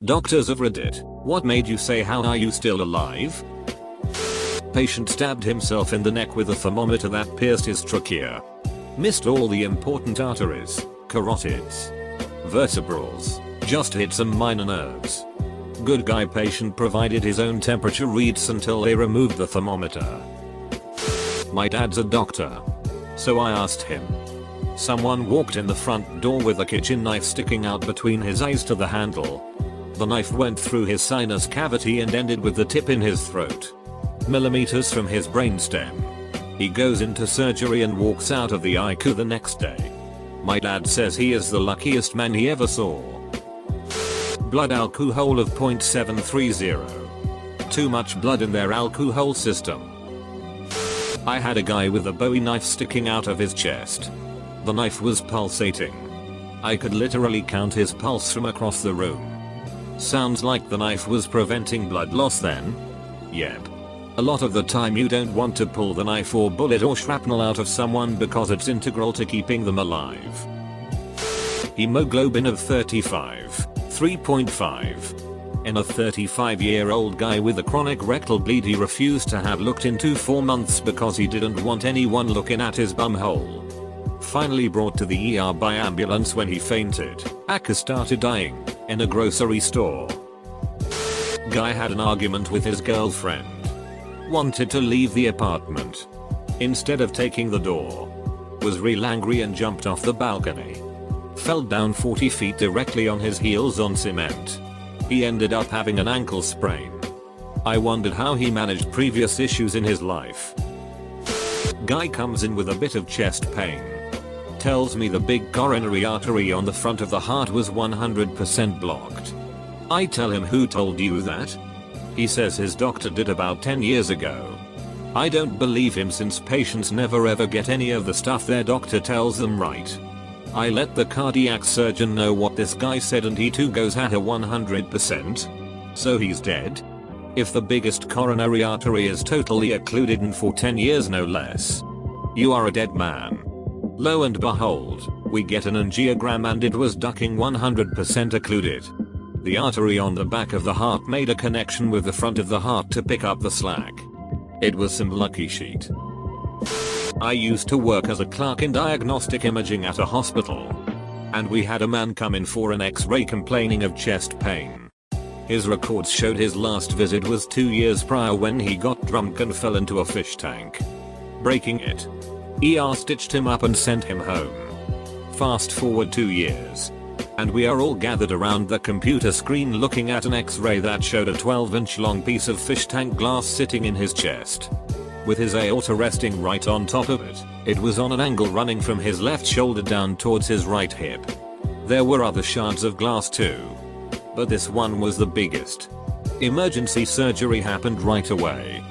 Doctors of Reddit, what made you say how are you still alive? Patient stabbed himself in the neck with a thermometer that pierced his trachea. Missed all the important arteries, carotids, vertebrals, just hit some minor nerves. Good guy patient provided his own temperature reads until they removed the thermometer. My dad's a doctor. So I asked him. Someone walked in the front door with a kitchen knife sticking out between his eyes to the handle. The knife went through his sinus cavity and ended with the tip in his throat. Millimeters from his brainstem. He goes into surgery and walks out of the ICU the next day. My dad says he is the luckiest man he ever saw. Blood alcohol of 0.730. Too much blood in their alcohol system. I had a guy with a Bowie knife sticking out of his chest. The knife was pulsating. I could literally count his pulse from across the room. Sounds like the knife was preventing blood loss then? Yep. A lot of the time you don't want to pull the knife or bullet or shrapnel out of someone because it's integral to keeping them alive. Hemoglobin of 35, 3.5. In a 35-year-old guy with a chronic rectal bleed he refused to have looked into 4 months because he didn't want anyone looking at his bumhole. Finally brought to the ER by ambulance when he fainted. Aka started dying in a grocery store. Guy had an argument with his girlfriend. Wanted to leave the apartment. Instead of taking the door. Was real angry and jumped off the balcony. Fell down 40 feet directly on his heels on cement. He ended up having an ankle sprain. I wondered how he managed previous issues in his life. Guy comes in with a bit of chest pain. Tells me the big coronary artery on the front of the heart was 100% blocked. I tell him, who told you that? He says his doctor did about 10 years ago. I don't believe him since patients never ever get any of the stuff their doctor tells them right. I let the cardiac surgeon know what this guy said and he too goes haha 100%. So he's dead? If the biggest coronary artery is totally occluded and for 10 years no less. You are a dead man. Lo and behold, we get an angiogram and it was ducking 100% occluded. The artery on the back of the heart made a connection with the front of the heart to pick up the slack. It was some lucky shit. I used to work as a clerk in diagnostic imaging at a hospital. And we had a man come in for an x-ray complaining of chest pain. His records showed his last visit was 2 years prior when he got drunk and fell into a fish tank. Breaking it. ER stitched him up and sent him home. Fast forward 2 years. And we are all gathered around the computer screen looking at an x-ray that showed a 12-inch long piece of fish tank glass sitting in his chest. With his aorta resting right on top of it. It was on an angle running from his left shoulder down towards his right hip. There were other shards of glass too. But this one was the biggest. Emergency surgery happened right away.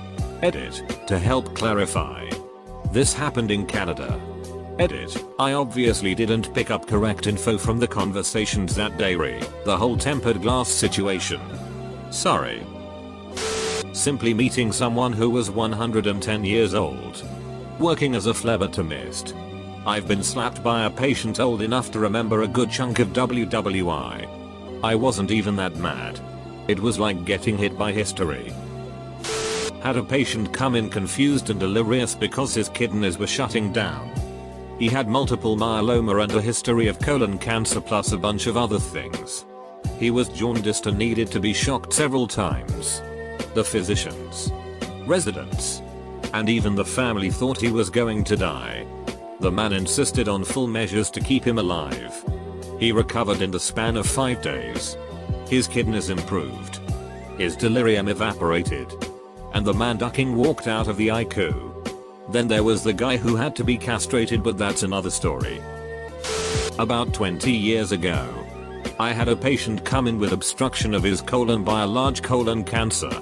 Edit, to help clarify. This happened in Canada. Edit, I obviously didn't pick up correct info from the conversations that day the whole tempered glass situation. Sorry. Simply meeting someone who was 110 years old. Working as a phlebotomist. I've been slapped by a patient old enough to remember a good chunk of WWI. I wasn't even that mad. It was like getting hit by history. Had a patient come in confused and delirious because his kidneys were shutting down. He had multiple myeloma and a history of colon cancer plus a bunch of other things. He was jaundiced and needed to be shocked several times. The physicians, residents, and even the family thought he was going to die. The man insisted on full measures to keep him alive. He recovered in the span of 5 days. His kidneys improved. His delirium evaporated. And the man ducking walked out of the ICU. Then there was the guy who had to be castrated, but that's another story. About 20 years ago, I had a patient come in with obstruction of his colon by a large colon cancer.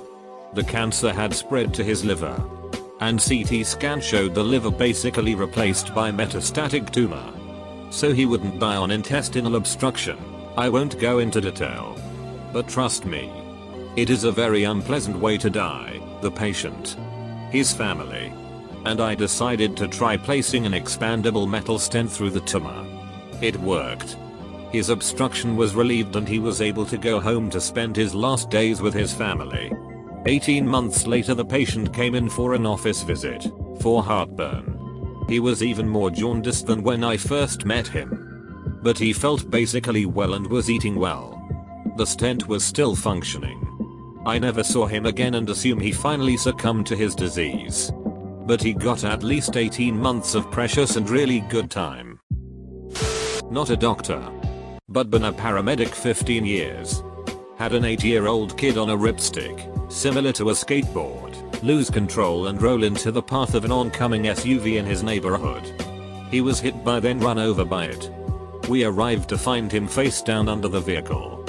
The cancer had spread to his liver. And CT scan showed the liver basically replaced by metastatic tumor. So he wouldn't die on intestinal obstruction. I won't go into detail. But trust me. It is a very unpleasant way to die, the patient, his family, and I decided to try placing an expandable metal stent through the tumor. It worked. His obstruction was relieved and he was able to go home to spend his last days with his family. 18 months later the patient came in for an office visit, for heartburn. He was even more jaundiced than when I first met him. But he felt basically well and was eating well. The stent was still functioning. I never saw him again and assume he finally succumbed to his disease. But he got at least 18 months of precious and really good time. Not a doctor, but been a paramedic 15 years. Had an 8-year-old kid on a ripstick, similar to a skateboard, lose control and roll into the path of an oncoming SUV in his neighborhood. He was hit by then run over by it. We arrived to find him face down under the vehicle.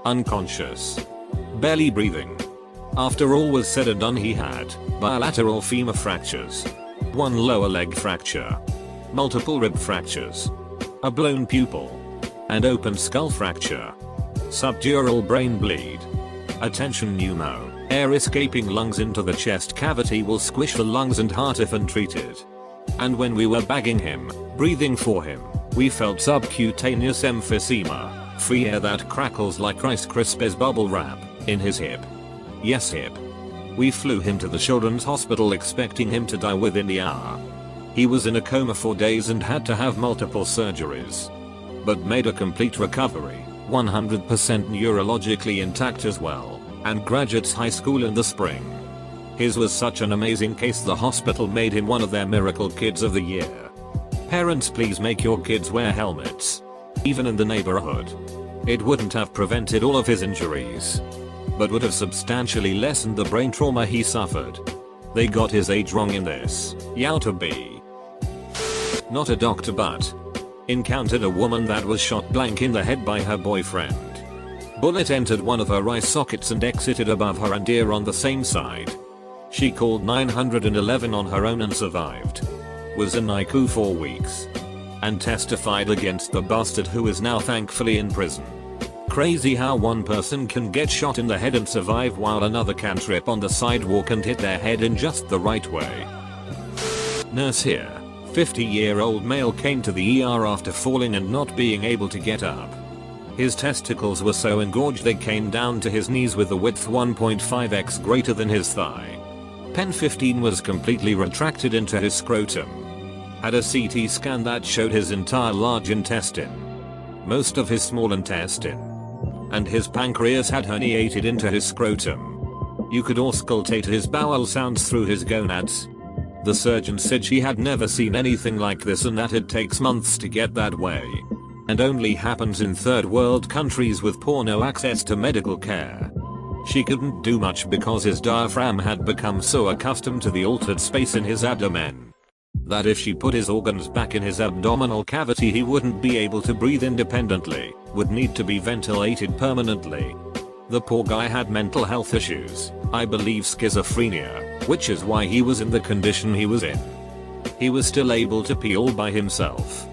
Unconscious. Barely breathing. After all was said and done he had bilateral femur fractures, 1 lower leg fracture, multiple rib fractures, a blown pupil, and open skull fracture, subdural brain bleed, attention pneumo, air escaping lungs into the chest cavity will squish the lungs and heart if untreated. And when we were bagging him, breathing for him, we felt subcutaneous emphysema, free air that crackles like Rice Krispies bubble wrap, in his hip. Yes, hip. We flew him to the children's hospital expecting him to die within the hour. He was in a coma for days and had to have multiple surgeries. But made a complete recovery, 100% neurologically intact as well, and graduates high school in the spring. His was such an amazing case the hospital made him one of their miracle kids of the year. Parents, please make your kids wear helmets. Even in the neighborhood. It wouldn't have prevented all of his injuries, but would have substantially lessened the brain trauma he suffered. They got his age wrong in this. Yow to be. Not a doctor but encountered a woman that was shot blank in the head by her boyfriend. Bullet entered one of her eye sockets and exited above her and ear on the same side. She called 911 on her own and survived. Was in NICU for weeks. And testified against the bastard who is now thankfully in prison. Crazy how one person can get shot in the head and survive while another can trip on the sidewalk and hit their head in just the right way. Nurse here. 50-year-old male came to the ER after falling and not being able to get up. His testicles were so engorged they came down to his knees with the width 1.5x greater than his thigh. Pen 15 was completely retracted into his scrotum. Had a CT scan that showed his entire large intestine, most of his small intestine, and his pancreas had herniated into his scrotum. You could auscultate his bowel sounds through his gonads. The surgeon said she had never seen anything like this and that it takes months to get that way, and only happens in third world countries with poor no access to medical care. She couldn't do much because his diaphragm had become so accustomed to the altered space in his abdomen that if she put his organs back in his abdominal cavity he wouldn't be able to breathe independently, would need to be ventilated permanently. The poor guy had mental health issues, I believe schizophrenia, which is why he was in the condition he was in. He was still able to pee all by himself.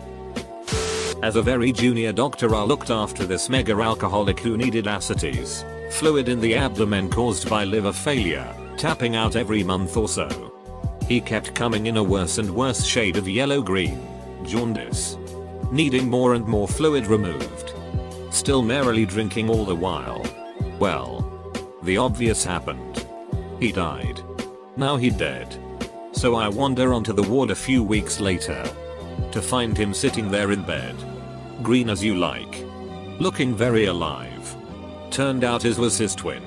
As a very junior doctor I looked after this mega alcoholic who needed ascites, fluid in the abdomen caused by liver failure, tapping out every month or so. He kept coming in a worse and worse shade of yellow-green, jaundice, needing more and more fluid removed. Still merrily drinking all the while. Well, the obvious happened. He died. Now he dead. So I wander onto the ward a few weeks later to find him sitting there in bed. Green as you like. Looking very alive. Turned out his was his twin.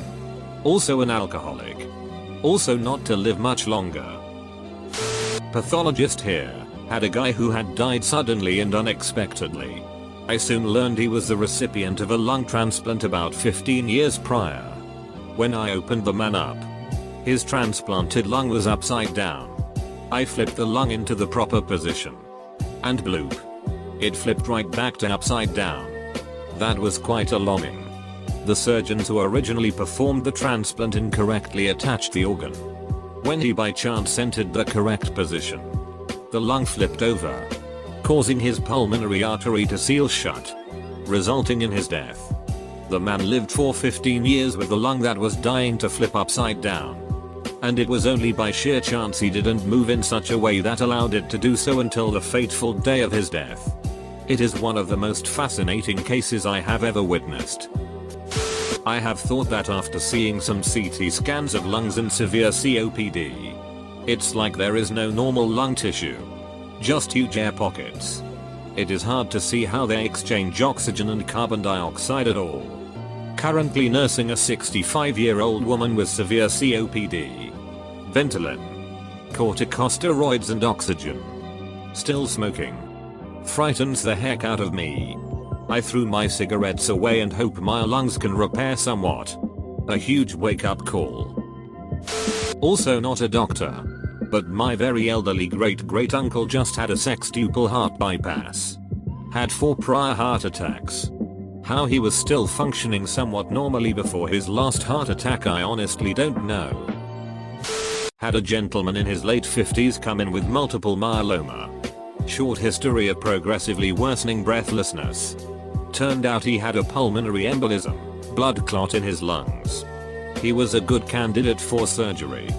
Also an alcoholic. Also not to live much longer. Pathologist here. Had a guy who had died suddenly and unexpectedly. I soon learned he was the recipient of a lung transplant about 15 years prior. When I opened the man up, his transplanted lung was upside down. I flipped the lung into the proper position. And bloop. It flipped right back to upside down. That was quite alarming. The surgeons who originally performed the transplant incorrectly attached the organ. When he by chance entered the correct position, the lung flipped over, causing his pulmonary artery to seal shut, resulting in his death. The man lived for 15 years with the lung that was dying to flip upside down. And it was only by sheer chance he didn't move in such a way that allowed it to do so until the fateful day of his death. It is one of the most fascinating cases I have ever witnessed. I have thought that after seeing some CT scans of lungs in severe COPD. It's like there is no normal lung tissue. Just huge air pockets. It is hard to see how they exchange oxygen and carbon dioxide at all. Currently nursing a 65-year-old woman with severe COPD. Ventolin. Corticosteroids and oxygen. Still smoking. Frightens the heck out of me. I threw my cigarettes away and hope my lungs can repair somewhat. A huge wake-up call. Also not a doctor. But my very elderly great-great-uncle just had a sextuple heart bypass. Had 4 prior heart attacks. How he was still functioning somewhat normally before his last heart attack I honestly don't know. Had a gentleman in his late 50s come in with multiple myeloma. Short history of progressively worsening breathlessness. Turned out he had a pulmonary embolism, blood clot in his lungs. He was a good candidate for surgery.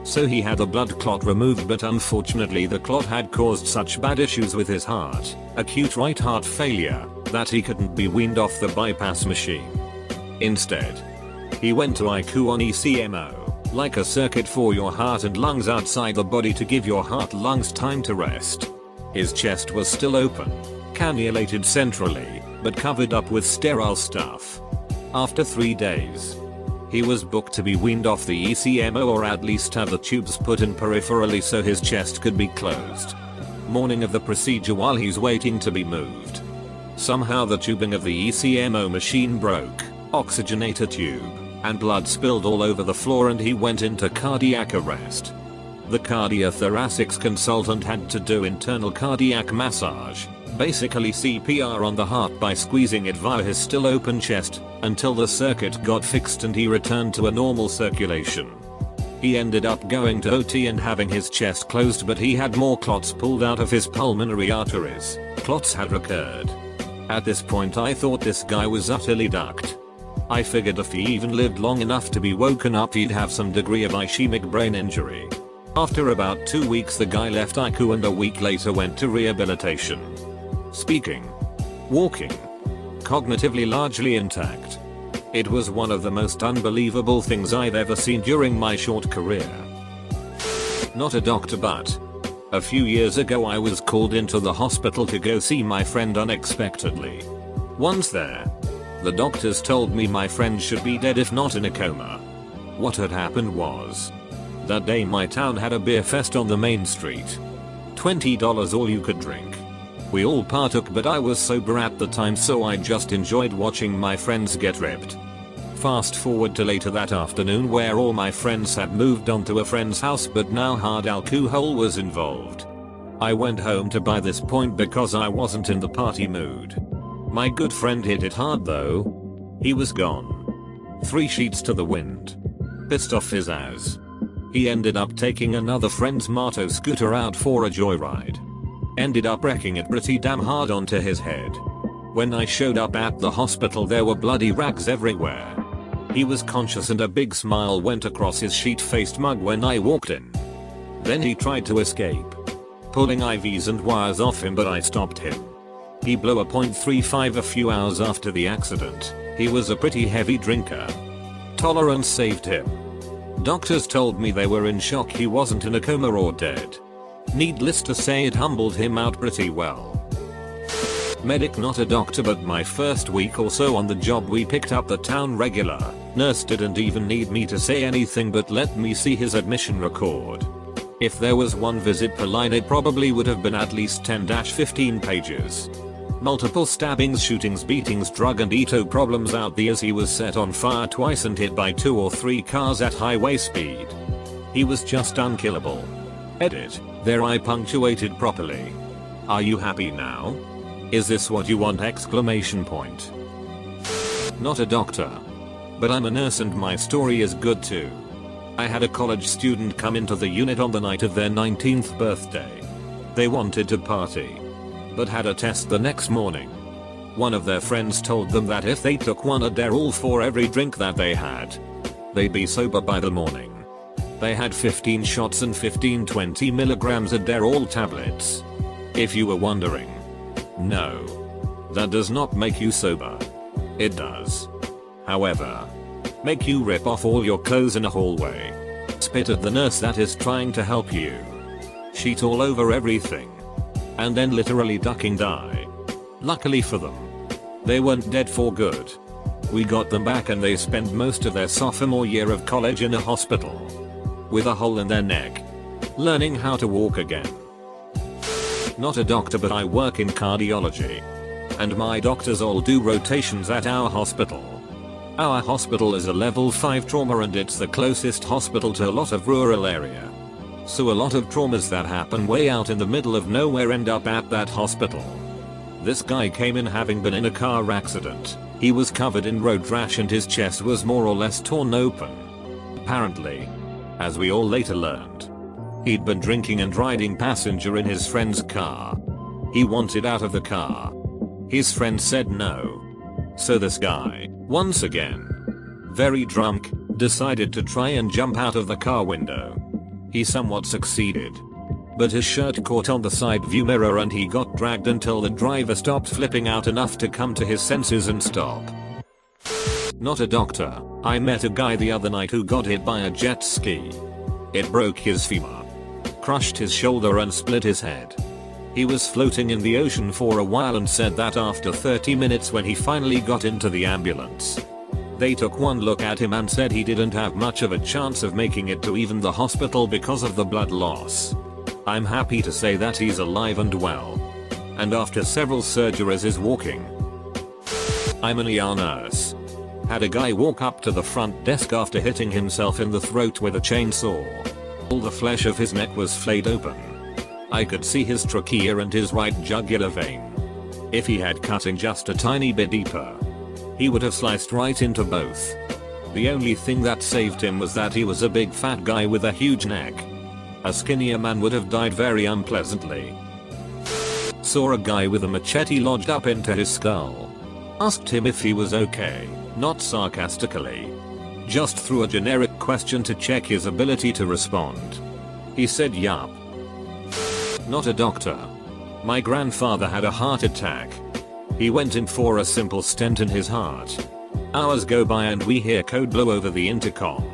So he had the blood clot removed, but unfortunately the clot had caused such bad issues with his heart, acute right heart failure, that he couldn't be weaned off the bypass machine. Instead, he went to ICU on ECMO, like a circuit for your heart and lungs outside the body to give your heart lungs time to rest. His chest was still open, cannulated centrally, but covered up with sterile stuff. After 3 days, he was booked to be weaned off the ECMO or at least have the tubes put in peripherally so his chest could be closed. Morning of the procedure while he's waiting to be moved. Somehow the tubing of the ECMO machine broke, oxygenator tube, and blood spilled all over the floor and he went into cardiac arrest. The cardiothoracics consultant had to do internal cardiac massage, basically CPR on the heart by squeezing it via his still open chest, until the circuit got fixed and he returned to a normal circulation. He ended up going to OT and having his chest closed, but he had more clots pulled out of his pulmonary arteries. Clots had recurred. At this point I thought this guy was utterly ducked. I figured if he even lived long enough to be woken up he'd have some degree of ischemic brain injury. After about 2 weeks the guy left ICU and a week later went to rehabilitation. Speaking, walking, cognitively largely intact. It was one of the most unbelievable things I've ever seen during my short career. Not a doctor, but a few years ago I was called into the hospital to go see my friend unexpectedly. Once there, the doctors told me my friend should be dead if not in a coma. What had happened was, that day my town had a beer fest on the main street. $20 all you could drink. We all partook, but I was sober at the time so I just enjoyed watching my friends get ripped. Fast forward to later that afternoon where all my friends had moved on to a friend's house but now hard alcohol was involved. I went home to by this point because I wasn't in the party mood. My good friend hit it hard though. He was gone. 3 sheets to the wind. Pissed off his ass. He ended up taking another friend's Marto scooter out for a joyride. Ended up wrecking it pretty damn hard onto his head. When I showed up at the hospital there were bloody rags everywhere. He was conscious and a big smile went across his sheet-faced mug when I walked in. Then he tried to escape, pulling IVs and wires off him, but I stopped him. He blew a .35 a few hours after the accident. He was a pretty heavy drinker. Tolerance saved him. Doctors told me they were in shock he wasn't in a coma or dead. Needless to say it humbled him out pretty well. Medic, not a doctor, but my first week or so on the job we picked up the town regular. Nurse didn't even need me to say anything but let me see his admission record. If there was one visit per line it probably would have been at least 10-15 pages. Multiple stabbings, shootings, beatings, drug and eto problems out the as he was set on fire twice and hit by 2 or 3 cars at highway speed. He was just unkillable. Edit. There I punctuated properly. Are you happy now? Is this what you want? Exclamation point. Not a doctor. But I'm a nurse and my story is good too. I had a college student come into the unit on the night of their 19th birthday. They wanted to party, but had a test the next morning. One of their friends told them that if they took one Adderall for every drink that they had, they'd be sober by the morning. They had 15 shots and 15 20 milligrams Adderall tablets. If you were wondering, No. That does not make you sober. It does, however, make you rip off all your clothes in a hallway. Spit at the nurse that is trying to help you. Sheet all over everything. And then literally ducking die. Luckily for them, they weren't dead for good. We got them back and they spent most of their sophomore year of college in a hospital. With a hole in their neck. Learning how to walk again. Not a doctor, but I work in cardiology. And my doctors all do rotations at our hospital. Our hospital is a level 5 trauma and it's the closest hospital to a lot of rural area. So a lot of traumas that happen way out in the middle of nowhere end up at that hospital. This guy came in having been in a car accident. He was covered in road rash and his chest was more or less torn open. Apparently, as we all later learned, he'd been drinking and riding passenger in his friend's car. He wanted out of the car. His friend said no. So this guy, once again, very drunk, decided to try and jump out of the car window. He somewhat succeeded. But his shirt caught on the side view mirror and he got dragged until the driver stopped flipping out enough to come to his senses and stop. Not a doctor. I met a guy the other night who got hit by a jet ski. It broke his femur, crushed his shoulder and split his head. He was floating in the ocean for a while and said that after 30 minutes when he finally got into the ambulance, they took one look at him and said he didn't have much of a chance of making it to even the hospital because of the blood loss. I'm happy to say that he's alive and well. And after several surgeries is walking. I'm an ER nurse. Had a guy walk up to the front desk after hitting himself in the throat with a chainsaw. All the flesh of his neck was flayed open. I could see his trachea and his right jugular vein. If he had cut in just a tiny bit deeper, he would have sliced right into both. The only thing that saved him was that he was a big fat guy with a huge neck. A skinnier man would have died very unpleasantly. Saw a guy with a machete lodged up into his skull. Asked him if he was okay, not sarcastically. Just threw a generic question to check his ability to respond. He said yup. Not a doctor. My grandfather had a heart attack. He went in for a simple stent in his heart. Hours go by and we hear code blow over the intercom.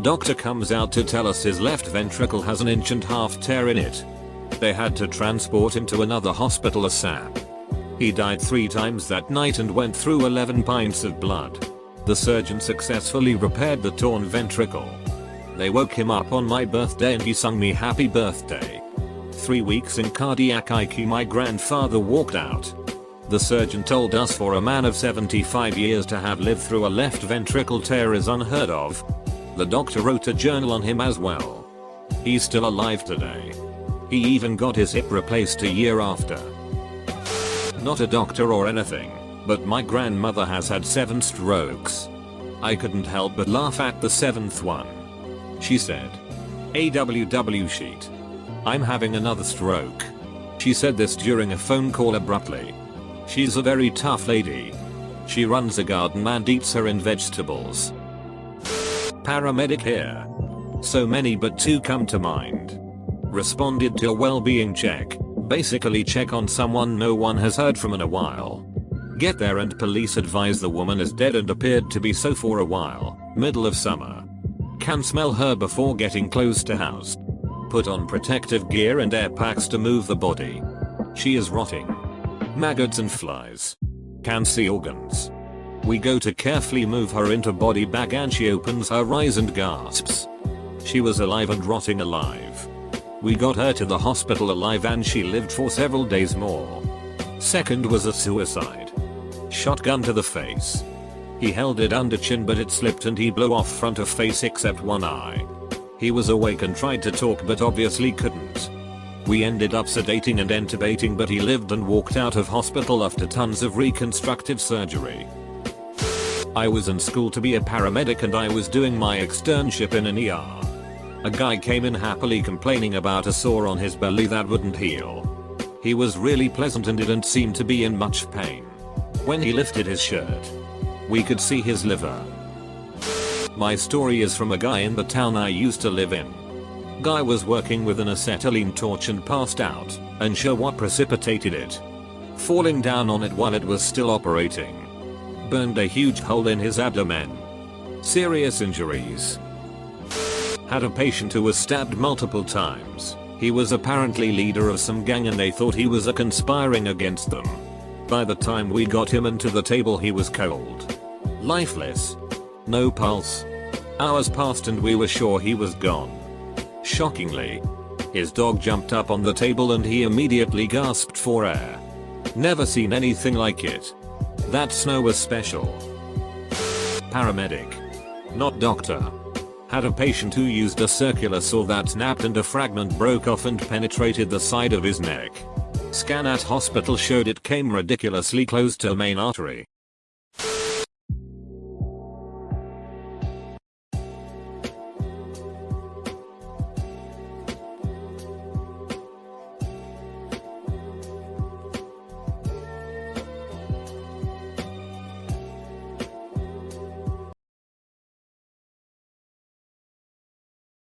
Doctor comes out to tell us his left ventricle has an 1.5 inch tear in it. They had to transport him to another hospital ASAP. He died 3 times that night and went through 11 pints of blood. The surgeon successfully repaired the torn ventricle. They woke him up on my birthday and he sung me happy birthday. 3 weeks in cardiac IQ, my grandfather walked out. The surgeon told us for a man of 75 years to have lived through a left ventricle tear is unheard of. The doctor wrote a journal on him as well. He's still alive today. He even got his hip replaced a year after. Not a doctor or anything, but my grandmother has had 7 strokes. I couldn't help but laugh at the 7th one. She said, "AWW sheet. I'm having another stroke." She said this during a phone call abruptly. She's a very tough lady. She runs a garden and eats her in vegetables. Paramedic here. So many but 2 come to mind. Responded to a well-being check. Basically check on someone no one has heard from in a while. Get there and police advise the woman is dead and appeared to be so for a while. Middle of summer. Can smell her before getting close to house. Put on protective gear and air packs to move the body. She is rotting. Maggots and flies. Can see organs. We go to carefully move her into body bag and she opens her eyes and gasps. She was alive and rotting alive. We got her to the hospital alive and she lived for several days more. Second was a suicide. Shotgun to the face. He held it under chin but it slipped and he blew off front of face except one eye. He was awake and tried to talk but obviously couldn't. We ended up sedating and intubating but he lived and walked out of hospital after tons of reconstructive surgery. I was in school to be a paramedic and I was doing my externship in an ER. A guy came in happily complaining about a sore on his belly that wouldn't heal. He was really pleasant and didn't seem to be in much pain. When he lifted his shirt, we could see his liver. My story is from a guy in the town I used to live in. Guy was working with an acetylene torch and passed out, unsure what precipitated it. falling down on it while it was still operating. Burned a huge hole in his abdomen. Serious injuries. Had a patient who was stabbed multiple times. He was apparently leader of some gang and they thought he was conspiring against them. By the time we got him into the table he was cold. Lifeless. No pulse. Hours passed and we were sure he was gone. Shockingly, his dog jumped up on the table and he immediately gasped for air. Never seen anything like it. That snow was special. Paramedic. Not doctor. Had a patient who used a circular saw that snapped and a fragment broke off and penetrated the side of his neck. Scan at hospital showed it came ridiculously close to the main artery.